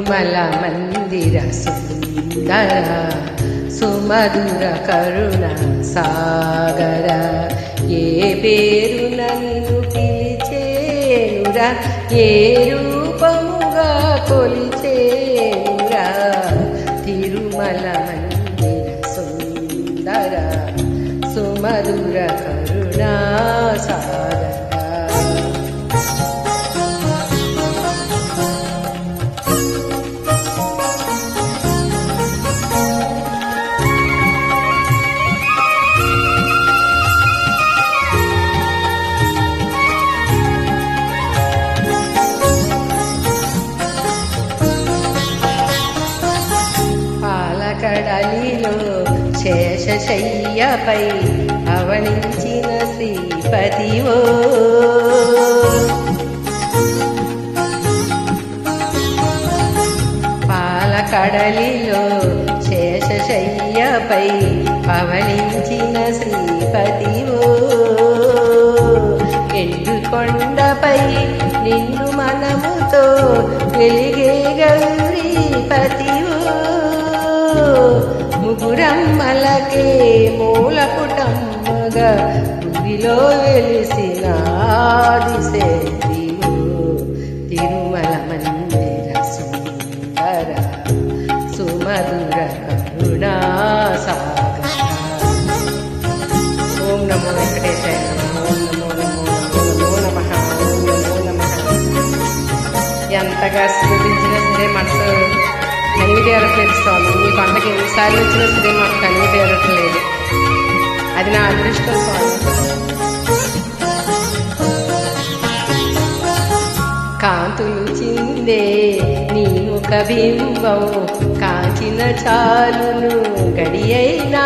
తిరుమల మందిర సుందర సుమధుర కరుణ సాగర ఏ పేరున నిన్ను పిలిచేనురా ఏ రూపముగా కొలిచేనురా తిరుమల మందిర సుందర సుమధుర కరుణ సాగర కడలిలో శేషశయ్యపై అవనించిన శ్రీపతివో పాలకడలిలో శేషశయ్యపై అవనించిన శ్రీపతివో ఎండుకొండపై నిన్ను మనముతో వెలిగే గౌరీపతివో ముగురమ్మలకే మూలపుటమ్మగా గుడిలో వెలిసిన ఆదిశక్తివో తిరుమల మందిర సుందర సుమధుర కరుణా సాగర. ఓం నమో వెంకటేశాయ ఓం నమో నమో నమః ఓం నమో నమః. ఎంతగా స్థుతించినా సరే మనసు కన్నీటి ఎరట్లేదు స్వామి. మీ పంటకి ఎన్నిసార్లు వచ్చినా సరే మాకు కన్నీటి ఎరట్లేదు. అది నా అదృష్టం స్వామి. కాంతులు చిందే నీ ముఖ బింబం కాంచిన చాలును గడియైనా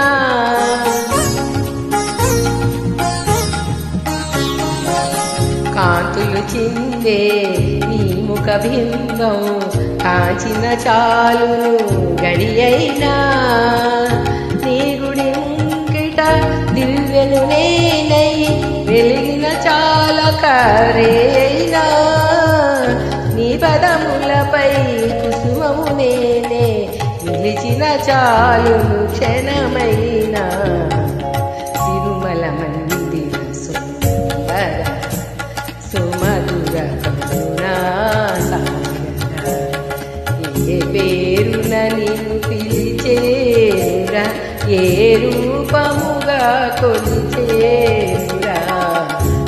కాంతులు చిందే నీ ముఖ బింబం కాంచిన చాలును గడియైనా నీ గుడింకిట దివ్యను నేనై వెలిగిన చాలకరేనా నీ పదములపై కుసుమము నేనే నిలిచిన చాలును క్షణమైనా తిరుమల మందిర సుందర సుమధుర కరుణా సాగర ఏ పేరున నిన్ను పిలిచేరా ఏ రూపముగా కొలిచేరా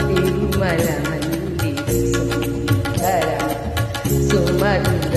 తిరుమల మందిర సుందర సుమధుర